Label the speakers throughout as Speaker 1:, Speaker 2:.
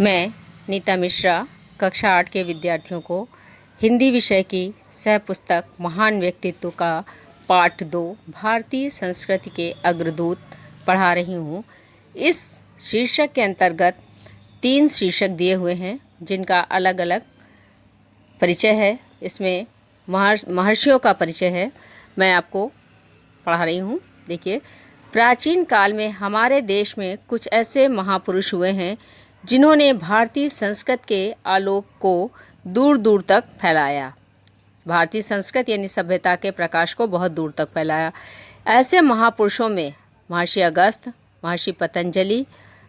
Speaker 1: मैं नीता मिश्रा कक्षा 8 के विद्यार्थियों को हिंदी विषय की सह पुस्तक महान व्यक्तित्व का पाठ 2 भारतीय संस्कृति के अग्रदूत पढ़ा रही हूँ। इस शीर्षक के अंतर्गत 3 शीर्षक दिए हुए हैं जिनका अलग अलग परिचय है। इसमें महर्षियों का परिचय है, मैं आपको पढ़ा रही हूँ। देखिए, प्राचीन काल में हमारे देश में कुछ ऐसे महापुरुष हुए हैं जिन्होंने भारतीय संस्कृति के आलोक को दूर दूर तक फैलाया। भारतीय संस्कृति यानी सभ्यता के प्रकाश को बहुत दूर तक फैलाया। ऐसे महापुरुषों में महर्षि अगस्त्य, महर्षि पतंजलि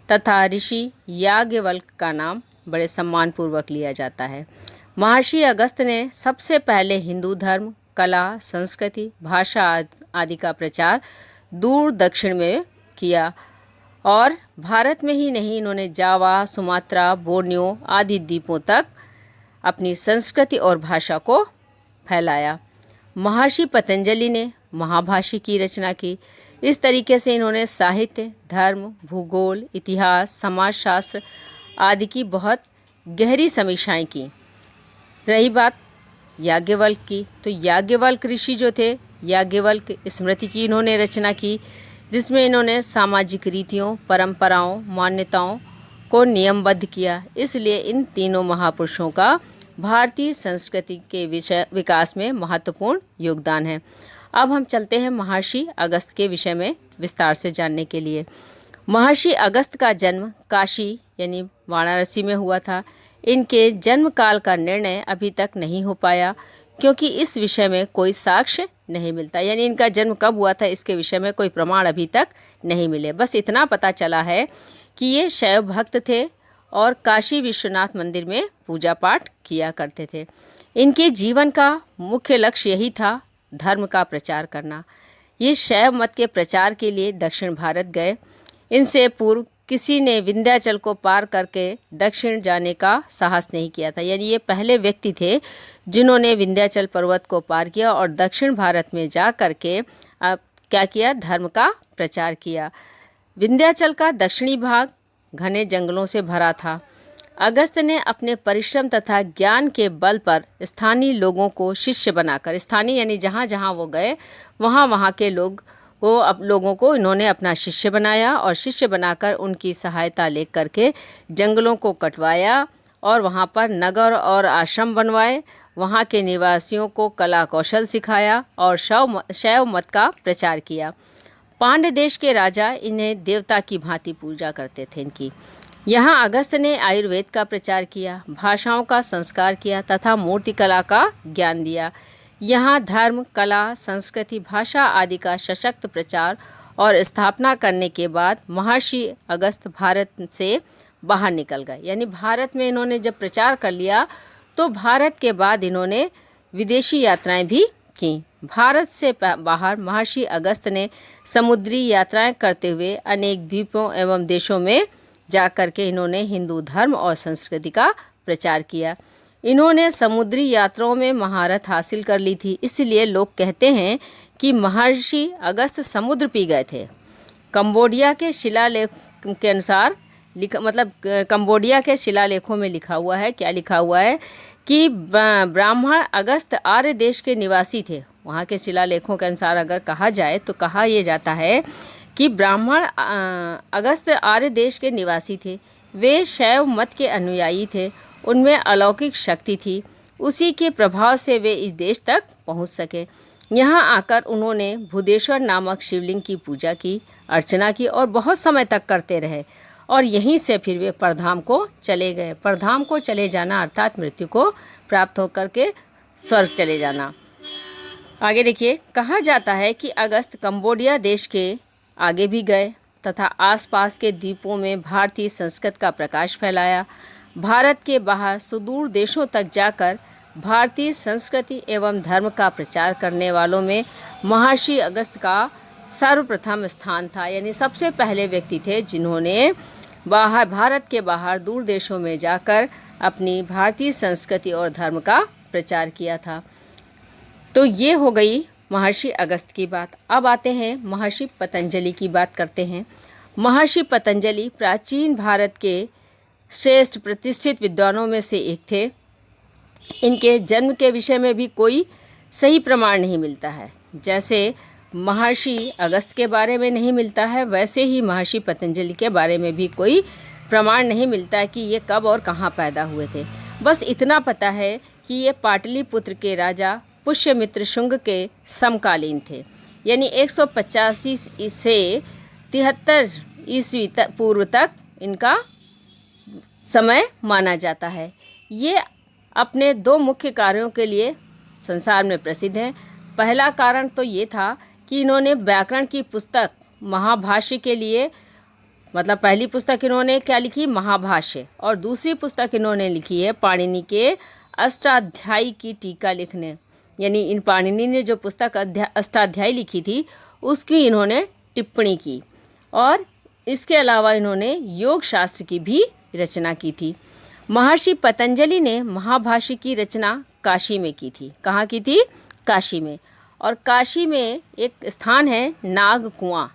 Speaker 1: तथा ऋषि याज्ञवल्क्य का नाम बड़े सम्मानपूर्वक लिया जाता है। महर्षि अगस्त्य ने सबसे पहले हिंदू धर्म, कला, संस्कृति, भाषा आदि का प्रचार दूर दक्षिण में किया और भारत में ही नहीं, इन्होंने जावा, सुमात्रा, बोर्नियो आदि द्वीपों तक अपनी संस्कृति और भाषा को फैलाया। महर्षि पतंजलि ने महाभाष्य की रचना की। इस तरीके से इन्होंने साहित्य, धर्म, भूगोल, इतिहास, समाजशास्त्र आदि की बहुत गहरी समीक्षाएं की। रही बात याज्ञवल्क्य की, तो याज्ञवल्क्य ऋषि जो थे, याज्ञवल्क्य स्मृति की इन्होंने रचना की, जिसमें इन्होंने सामाजिक रीतियों, परंपराओं, मान्यताओं को नियमबद्ध किया। इसलिए इन तीनों महापुरुषों का भारतीय संस्कृति के विकास में महत्वपूर्ण योगदान है। अब हम चलते हैं महर्षि अगस्त्य के विषय में विस्तार से जानने के लिए। महर्षि अगस्त्य का जन्म काशी यानी वाराणसी में हुआ था। इनके जन्म काल का निर्णय अभी तक नहीं हो पाया क्योंकि इस विषय में कोई साक्ष्य नहीं मिलता, यानी इनका जन्म कब हुआ था इसके विषय में कोई प्रमाण अभी तक नहीं मिले। बस इतना पता चला है कि ये शैव भक्त थे और काशी विश्वनाथ मंदिर में पूजा पाठ किया करते थे। इनके जीवन का मुख्य लक्ष्य यही था, धर्म का प्रचार करना। ये शैव मत के प्रचार के लिए दक्षिण भारत गए। इनसे पूर्व किसी ने विंध्याचल को पार करके दक्षिण जाने का साहस नहीं किया था, यानी ये पहले व्यक्ति थे जिन्होंने विंध्याचल पर्वत को पार किया और दक्षिण भारत में जा करके क्या किया, धर्म का प्रचार किया। विंध्याचल का दक्षिणी भाग घने जंगलों से भरा था। अगस्त्य ने अपने परिश्रम तथा ज्ञान के बल पर स्थानीय लोगों को शिष्य बनाकर, स्थानीय यानी जहाँ जहाँ वो गए वहाँ के लोगों को इन्होंने अपना शिष्य बनाया और शिष्य बनाकर उनकी सहायता लेकर के जंगलों को कटवाया और वहाँ पर नगर और आश्रम बनवाए। वहाँ के निवासियों को कला कौशल सिखाया और शैव मत का प्रचार किया। पांड्य देश के राजा इन्हें देवता की भांति पूजा करते थे इनकी। यहाँ अगस्त्य ने आयुर्वेद का प्रचार किया, भाषाओं का संस्कार किया तथा मूर्तिकला का ज्ञान दिया। यहाँ धर्म, कला, संस्कृति, भाषा आदि का सशक्त प्रचार और स्थापना करने के बाद महर्षि अगस्त्य भारत से बाहर निकल गए। यानी भारत में इन्होंने जब प्रचार कर लिया तो भारत के बाद इन्होंने विदेशी यात्राएं भी की। भारत से बाहर महर्षि अगस्त्य ने समुद्री यात्राएं करते हुए अनेक द्वीपों एवं देशों में जाकर के इन्होंने हिंदू धर्म और संस्कृति का प्रचार किया। इन्होंने समुद्री यात्राओं में महारत हासिल कर ली थी, इसलिए लोग कहते हैं कि महर्षि अगस्त्य समुद्र पी गए थे। कंबोडिया के शिलालेख के अनुसार कंबोडिया के शिलालेखों में लिखा हुआ है, क्या लिखा हुआ है कि ब्राह्मण अगस्त्य आर्य देश के निवासी थे। वहाँ के शिलालेखों के अनुसार अगर कहा जाए तो कहा यह जाता है कि ब्राह्मण अगस्त्य आर्य देश के निवासी थे। वे शैव मत के अनुयायी थे, उनमें अलौकिक शक्ति थी। उसी के प्रभाव से वे इस देश तक पहुंच सके। यहाँ आकर उन्होंने भूदेश्वर नामक शिवलिंग की पूजा की, अर्चना की और बहुत समय तक करते रहे और यहीं से फिर वे परधाम को चले गए। परधाम को चले जाना अर्थात मृत्यु को प्राप्त होकर के स्वर्ग चले जाना। आगे देखिए, कहा जाता है कि अगस्त्य कंबोडिया देश के आगे भी गए तथा आसपास के द्वीपों में भारतीय संस्कृति का प्रकाश फैलाया। भारत के बाहर सुदूर देशों तक जाकर भारतीय संस्कृति एवं धर्म का प्रचार करने वालों में महर्षि अगस्त्य का सर्वप्रथम स्थान था। यानी सबसे पहले व्यक्ति थे जिन्होंने भारत के बाहर दूर देशों में जाकर अपनी भारतीय संस्कृति और धर्म का प्रचार किया था। तो ये हो गई महर्षि अगस्त्य की बात। अब आते हैं महर्षि पतंजलि की बात करते हैं। महर्षि पतंजलि प्राचीन भारत के श्रेष्ठ प्रतिष्ठित विद्वानों में से एक थे। इनके जन्म के विषय में भी कोई सही प्रमाण नहीं मिलता है। जैसे महर्षि अगस्त के बारे में नहीं मिलता है, वैसे ही महर्षि पतंजलि के बारे में भी कोई प्रमाण नहीं मिलता है कि ये कब और कहाँ पैदा हुए थे। बस इतना पता है कि ये पाटलिपुत्र के राजा पुष्यमित्र शुंग के समकालीन थे, यानी 185 से 73 ईस्वी पूर्व तक इनका समय माना जाता है। ये अपने दो मुख्य कार्यों के लिए संसार में प्रसिद्ध हैं। पहला कारण तो ये था कि इन्होंने व्याकरण की पुस्तक महाभाष्य के लिए, मतलब पहली पुस्तक इन्होंने क्या लिखी, महाभाष्य, और दूसरी पुस्तक इन्होंने लिखी है पाणिनि के अष्टाध्यायी की टीका लिखने, यानी इन पाणिनि ने जो पुस्तक अष्टाध्यायी लिखी थी उसकी इन्होंने टिप्पणी की। और इसके अलावा इन्होंने योग शास्त्र की भी रचना की थी। महर्षि पतंजलि ने महाभाष्य की रचना काशी में की थी। कहाँ की थी? काशी में। और काशी में एक स्थान है नाग कुआं,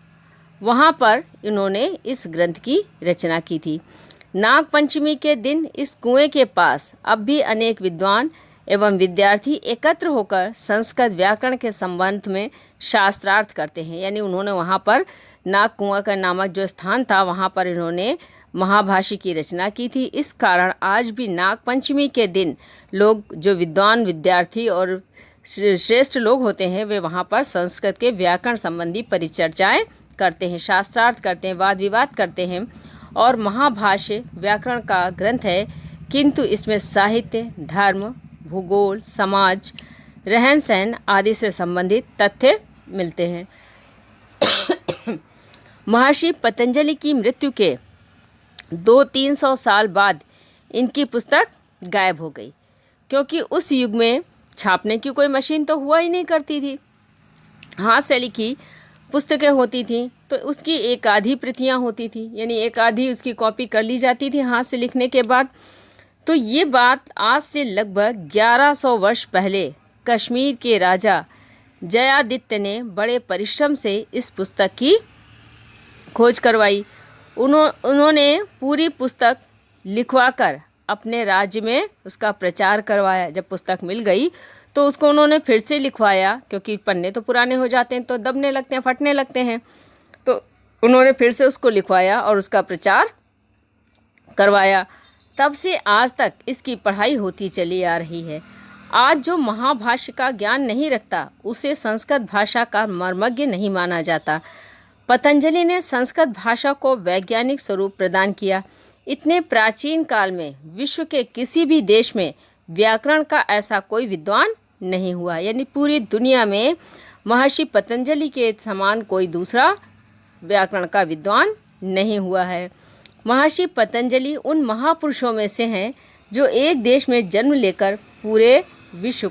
Speaker 1: वहाँ पर इन्होंने इस ग्रंथ की रचना की थी। नाग पंचमी के दिन इस कुएं के पास अब भी अनेक विद्वान एवं विद्यार्थी एकत्र होकर संस्कृत व्याकरण के संबंध में शास्त्रार्थ करते हैं। यानी उन्होंने वहाँ पर नाग कुआं का नामक जो स्थान था वहाँ पर इन्होंने महाभाष्य की रचना की थी। इस कारण आज भी नाग पंचमी के दिन लोग, जो विद्वान विद्यार्थी और श्रेष्ठ लोग होते हैं, वे वहाँ पर संस्कृत के व्याकरण संबंधी परिचर्चाएं करते हैं, शास्त्रार्थ करते हैं, वाद विवाद करते हैं। और महाभाष्य व्याकरण का ग्रंथ है, किंतु इसमें साहित्य, धर्म, भूगोल, समाज, रहन सहन आदि से संबंधित तथ्य मिलते हैं। महर्षि पतंजलि की मृत्यु के 200-300 साल बाद इनकी पुस्तक गायब हो गई, क्योंकि उस युग में छापने की कोई मशीन तो हुआ ही नहीं करती थी। हाथ से लिखी पुस्तकें होती थी तो उसकी एक आधी प्रतियां होती थी, यानी एक आधी उसकी कॉपी कर ली जाती थी हाथ से लिखने के बाद। तो ये बात आज से लगभग 1100 वर्ष पहले कश्मीर के राजा जयादित्य ने बड़े परिश्रम से इस पुस्तक की खोज करवाई। उन्होंने पूरी पुस्तक लिखवाकर अपने राज्य में उसका प्रचार करवाया। जब पुस्तक मिल गई तो उसको उन्होंने फिर से लिखवाया, क्योंकि पन्ने तो पुराने हो जाते हैं तो दबने लगते हैं, फटने लगते हैं। तो उन्होंने फिर से उसको लिखवाया और उसका प्रचार करवाया। तब से आज तक इसकी पढ़ाई होती चली आ रही है। आज जो महाभाष्य का ज्ञान नहीं रखता उसे संस्कृत भाषा का मर्मज्ञ नहीं माना जाता। पतंजलि ने संस्कृत भाषा को वैज्ञानिक स्वरूप प्रदान किया। इतने प्राचीन काल में विश्व के किसी भी देश में व्याकरण का ऐसा कोई विद्वान नहीं हुआ, यानी पूरी दुनिया में महर्षि पतंजलि के समान कोई दूसरा व्याकरण का विद्वान नहीं हुआ है। महर्षि पतंजलि उन महापुरुषों में से हैं जो एक देश में जन्म लेकर पूरे विश्व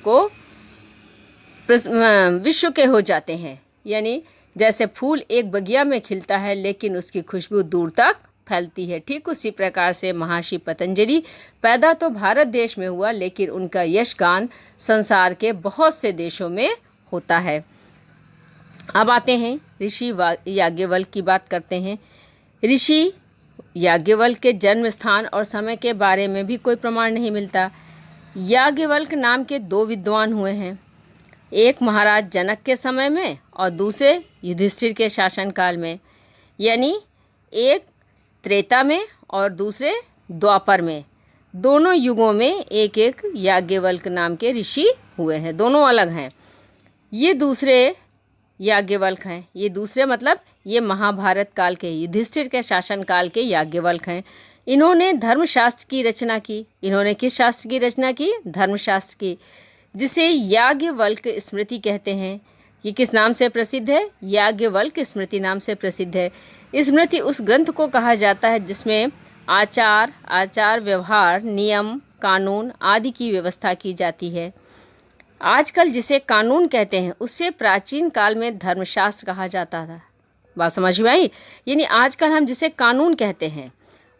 Speaker 1: के हो जाते हैं। यानी जैसे फूल एक बगिया में खिलता है लेकिन उसकी खुशबू दूर तक फैलती है, ठीक उसी प्रकार से महर्षि पतंजलि पैदा तो भारत देश में हुआ, लेकिन उनका यशगान संसार के बहुत से देशों में होता है। अब आते हैं ऋषि याज्ञवल्क्य की बात करते हैं। ऋषि याज्ञवल्क्य के जन्म स्थान और समय के बारे में भी कोई प्रमाण नहीं मिलता। याज्ञवल्क्य नाम के दो विद्वान हुए हैं, एक महाराज जनक के समय में और दूसरे युधिष्ठिर के शासनकाल में, यानी एक त्रेता में और दूसरे द्वापर में। दोनों युगों में एक एक याज्ञवल्क्य नाम के ऋषि हुए हैं, दोनों अलग हैं। ये दूसरे याज्ञवल्क्य हैं, ये दूसरे मतलब ये महाभारत काल के, युधिष्ठिर के शासनकाल के याज्ञवल्क्य हैं। इन्होंने धर्मशास्त्र की रचना की। इन्होंने किस शास्त्र की रचना की? धर्मशास्त्र की, जिसे याज्ञवल्क्य स्मृति कहते हैं। ये किस नाम से प्रसिद्ध है? याज्ञवल्क्य स्मृति नाम से प्रसिद्ध है। स्मृति उस ग्रंथ को कहा जाता है जिसमें आचार व्यवहार, नियम, कानून आदि की व्यवस्था की जाती है। आजकल जिसे कानून कहते हैं उससे प्राचीन काल में धर्मशास्त्र कहा जाता था। बात समझ में आई? यानी आजकल हम जिसे कानून कहते हैं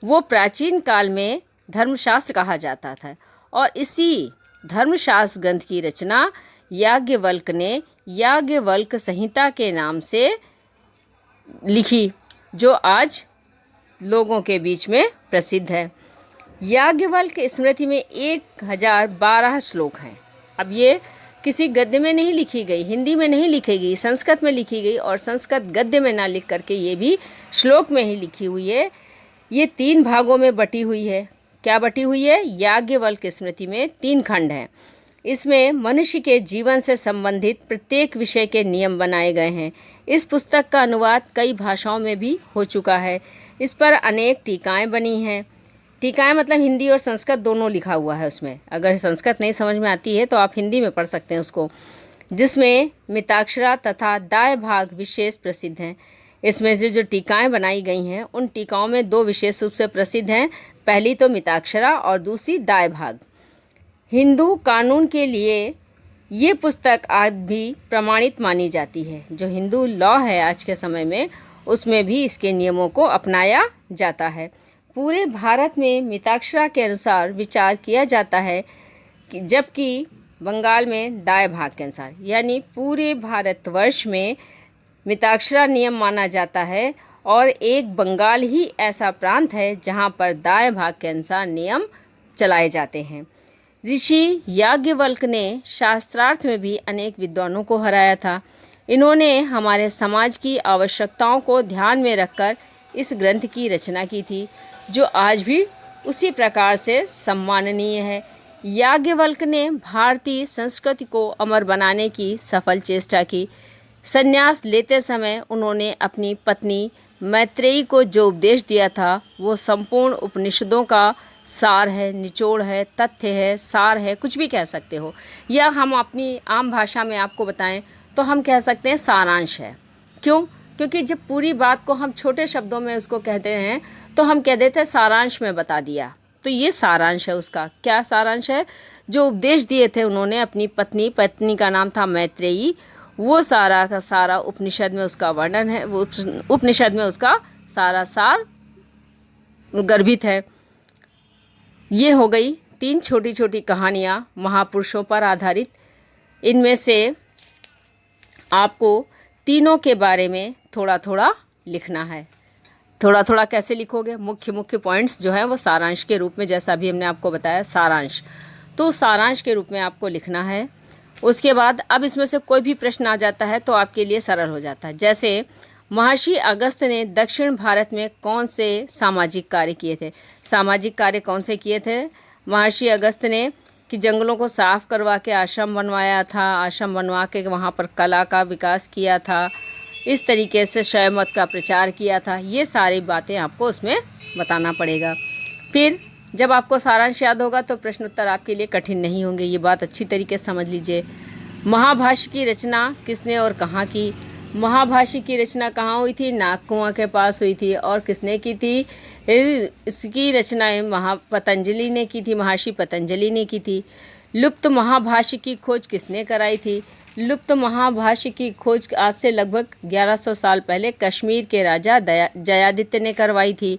Speaker 1: वो प्राचीन काल में धर्मशास्त्र कहा जाता था। और इसी धर्मशास्त्र ग्रंथ की रचना याज्ञवल्क्य ने याज्ञवल्क्य संहिता के नाम से लिखी, जो आज लोगों के बीच में प्रसिद्ध है। याज्ञवल्क स्मृति में 1012 श्लोक हैं। अब ये किसी गद्य में नहीं लिखी गई, हिंदी में नहीं लिखी गई, संस्कृत में लिखी गई और संस्कृत गद्य में ना लिख करके ये भी श्लोक में ही लिखी हुई है। ये 3 भागों में बटी हुई है। क्या बटी हुई है? याज्ञवल्क स्मृति में 3 खंड हैं। इसमें मनुष्य के जीवन से संबंधित प्रत्येक विषय के नियम बनाए गए हैं। इस पुस्तक का अनुवाद कई भाषाओं में भी हो चुका है। इस पर अनेक टीकाएं बनी हैं। टीकाएं मतलब हिंदी और संस्कृत दोनों लिखा हुआ है उसमें। अगर संस्कृत नहीं समझ में आती है तो आप हिंदी में पढ़ सकते हैं उसको, जिसमें मिताक्षरा तथा दाय भाग विशेष प्रसिद्ध हैं। इसमें से जो टीकाएं बनाई गई हैं उन टीकाओं में 2 विशेष रूप से प्रसिद्ध हैं। पहली तो मिताक्षरा और दूसरी दाय भाग। हिंदू कानून के लिए ये पुस्तक आज भी प्रमाणित मानी जाती है। जो हिंदू लॉ है आज के समय में, उसमें भी इसके नियमों को अपनाया जाता है। पूरे भारत में मिताक्षरा के अनुसार विचार किया जाता है कि जबकि बंगाल में दाय भाग के अनुसार, यानी पूरे भारतवर्ष में मिताक्षरा नियम माना जाता है और एक बंगाल ही ऐसा प्रांत है जहाँ पर दाय भाग के अनुसार नियम चलाए जाते हैं। ऋषि याज्ञवल्क ने शास्त्रार्थ में भी अनेक विद्वानों को हराया था। इन्होंने हमारे समाज की आवश्यकताओं को ध्यान में रखकर इस ग्रंथ की रचना की थी, जो आज भी उसी प्रकार से सम्माननीय है। याज्ञवल्क ने भारतीय संस्कृति को अमर बनाने की सफल चेष्टा की। संन्यास लेते समय उन्होंने अपनी पत्नी मैत्रेयी को जो उपदेश दिया था वो संपूर्ण उपनिषदों का सार है, निचोड़ है, तथ्य है, सार है, कुछ भी कह सकते हो। या हम अपनी आम भाषा में आपको बताएं तो हम कह सकते हैं सारांश है। क्यों? क्योंकि जब पूरी बात को हम छोटे शब्दों में उसको कहते हैं तो हम कह देते हैं सारांश में बता दिया। तो ये सारांश है उसका। क्या सारांश है? जो उपदेश दिए थे उन्होंने अपनी पत्नी का नाम था मैत्रेयी, वो सारा का सारा उपनिषद में उसका वर्णन है। वो उपनिषद में उसका सारा सार गर्भित है। ये हो गई 3 छोटी छोटी कहानियाँ महापुरुषों पर आधारित। इनमें से आपको तीनों के बारे में थोड़ा थोड़ा लिखना है। थोड़ा थोड़ा कैसे लिखोगे? मुख्य मुख्य पॉइंट्स जो है वो सारांश के रूप में, जैसा अभी हमने आपको बताया सारांश, तो सारांश के रूप में आपको लिखना है। उसके बाद अब इसमें से कोई भी प्रश्न आ जाता है तो आपके लिए सरल हो जाता है। जैसे महर्षि अगस्त ने दक्षिण भारत में कौन से सामाजिक कार्य किए थे? सामाजिक कार्य कौन से किए थे महर्षि अगस्त ने? कि जंगलों को साफ करवा के आश्रम बनवाया था, आश्रम बनवा के वहाँ पर कला का विकास किया था, इस तरीके से शैव मत का प्रचार किया था। ये सारी बातें आपको उसमें बताना पड़ेगा। फिर जब आपको सारांश याद होगा तो प्रश्न उत्तर आपके लिए कठिन नहीं होंगे। ये बात अच्छी तरीके से समझ लीजिए। महाभाष्य की रचना किसने और कहाँ की? महाभाष्य की रचना कहाँ हुई थी? नागकुआं के पास हुई थी। और किसने की थी? इसकी रचना पतंजलि ने की थी, महर्षि पतंजलि ने की थी। लुप्त महाभाष्य की खोज किसने कराई थी? लुप्त महाभाष्य की खोज आज से लगभग 1100 साल पहले कश्मीर के राजा जयादित्य ने करवाई थी।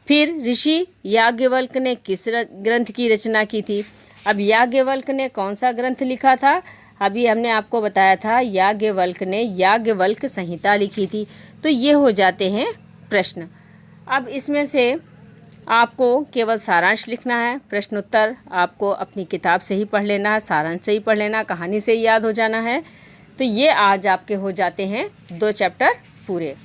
Speaker 1: फिर ऋषि याज्ञवल्क ने किस ग्रंथ की रचना की थी? अब याज्ञवल्क ने कौन सा ग्रंथ लिखा था? अभी हमने आपको बताया था याज्ञवल्क ने याज्ञवल्क संहिता लिखी थी। तो ये हो जाते हैं प्रश्न। अब इसमें से आपको केवल सारांश लिखना है। प्रश्न उत्तर आपको अपनी किताब से ही पढ़ लेना है, सारांश से ही पढ़ लेना, कहानी से ही याद हो जाना है। तो ये आज आपके हो जाते हैं 2 चैप्टर पूरे।